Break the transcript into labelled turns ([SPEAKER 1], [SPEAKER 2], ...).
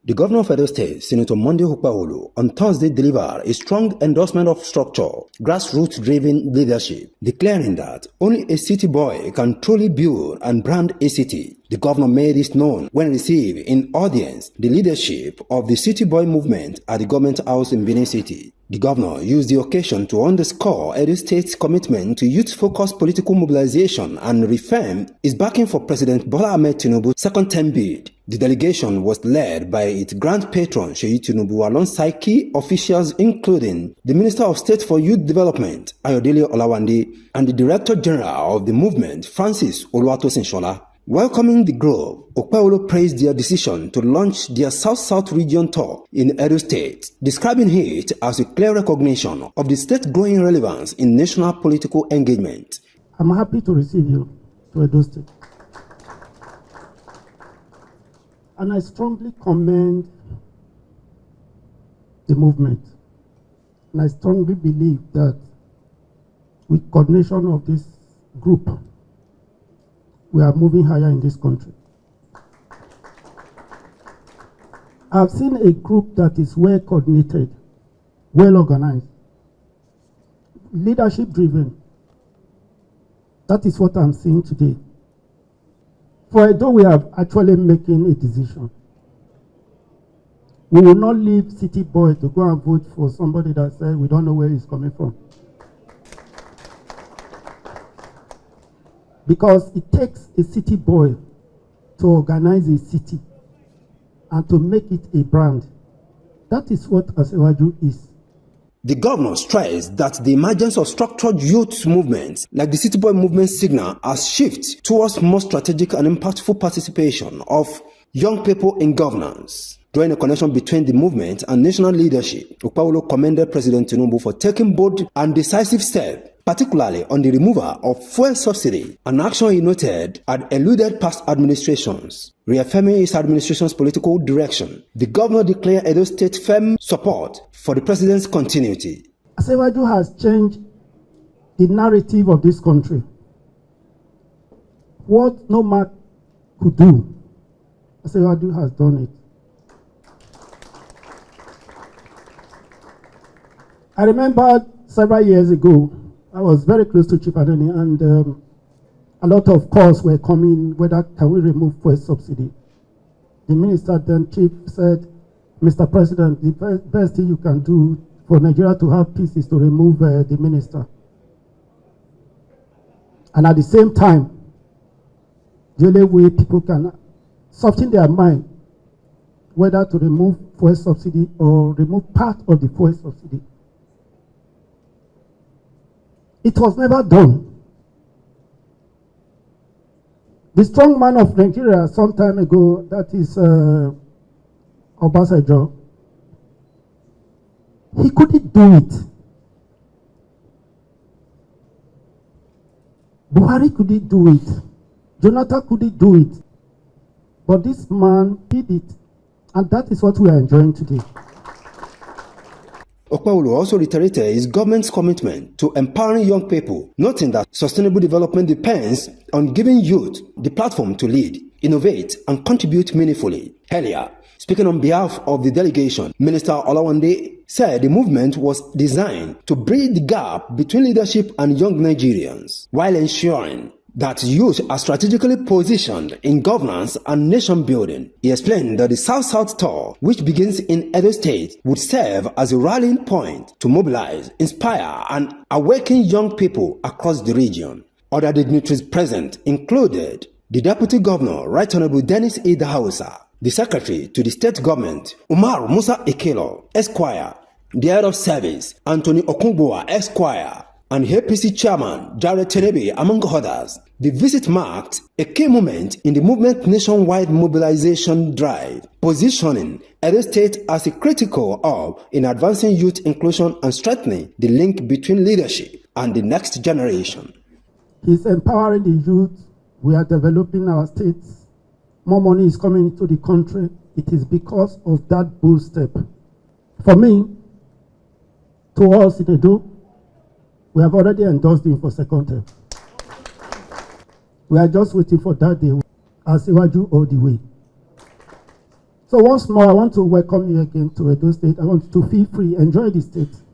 [SPEAKER 1] The governor of Edo State, Senator Okpebholo, on Thursday delivered a strong endorsement of structure, grassroots-driven leadership, declaring that only a city boy can truly build and brand a city. The governor made this known when receiving in audience the leadership of the City Boy movement at the government house in Benin City. The governor used the occasion to underscore Edo State's commitment to youth-focused political mobilization and reaffirm its backing for President Bola Ahmed Tinubu's second-term bid. The delegation was led by its grand patron, Seyi Tinubu, alongside key officials including the Minister of State for Youth Development, Ayodele Olawande, and the Director General of the movement, Francis Oluwatosin-Shola. Welcoming the group, Okpebholo praised their decision to launch their South-South region tour in Edo State, describing it as a clear recognition of the state's growing relevance in national political engagement.
[SPEAKER 2] I'm happy to receive you to Edo State. And I strongly commend the movement. And I strongly believe that with coordination of this group, we are moving higher in this country. I've seen a group that is well coordinated, well organized, leadership driven. That is what I'm seeing today. For Edo, we are actually making a decision. We will not leave City Boy to go and vote for somebody that said we don't know where he's coming from. Because it takes a city boy to organize a city and to make it a brand. That is what Asiwaju is.
[SPEAKER 1] The governor stressed that the emergence of structured youth movements like the City Boy movement signal a shift towards more strategic and impactful participation of young people in governance. Drawing a connection between the movement and national leadership, Okpebholo commended President Tinubu for taking bold and decisive steps, particularly on the removal of fuel subsidy, an action he noted had eluded past administrations. Reaffirming his administration's political direction, the governor declared Edo State firm support for the president's continuity.
[SPEAKER 2] Asiwaju has changed the narrative of this country. What no man could do, Asiwaju has done it. I remember several years ago, I was very close to Chief Adoni, and a lot of calls were coming, whether can we remove fuel subsidy. The minister then, Chief, said, Mr. President, the best thing you can do for Nigeria to have peace is to remove the minister. And at the same time, the only way people can soften their mind, whether to remove fuel subsidy or remove part of the fuel subsidy. It was never done. The strong man of Nigeria some time ago, that is Obasanjo, he couldn't do it. Buhari couldn't do it. Jonathan couldn't do it. But this man did it. And that is what we are enjoying today.
[SPEAKER 1] Okpebholo also reiterated his government's commitment to empowering young people, noting that sustainable development depends on giving youth the platform to lead, innovate, and contribute meaningfully. Earlier, speaking on behalf of the delegation, Minister Olawande said the movement was designed to bridge the gap between leadership and young Nigerians, while ensuring that youth are strategically positioned in governance and nation building. He explained that the South-South tour, which begins in Edo State, would serve as a rallying point to mobilize, inspire, and awaken young people across the region. Other dignitaries present included the Deputy Governor, Right Honorable Dennis Idahausa, the Secretary to the State Government, Umar Musa Ekelo, Esquire, the Head of Service, Anthony Okungboa, Esquire, and APC Chairman Jared Tenebe, among others. The visit marked a key moment in the movement's nationwide mobilization drive, positioning Edo State as a critical hub in advancing youth inclusion and strengthening the link between leadership and the next generation.
[SPEAKER 2] He's empowering the youth. We are developing our states. More money is coming into the country. It is because of that bold step. For me, to us in Edo, we have already endorsed him for second term. We are just waiting for that day. Asiwaju all the way. So once more, I want to welcome you again to Edo State. I want you to feel free, enjoy the state.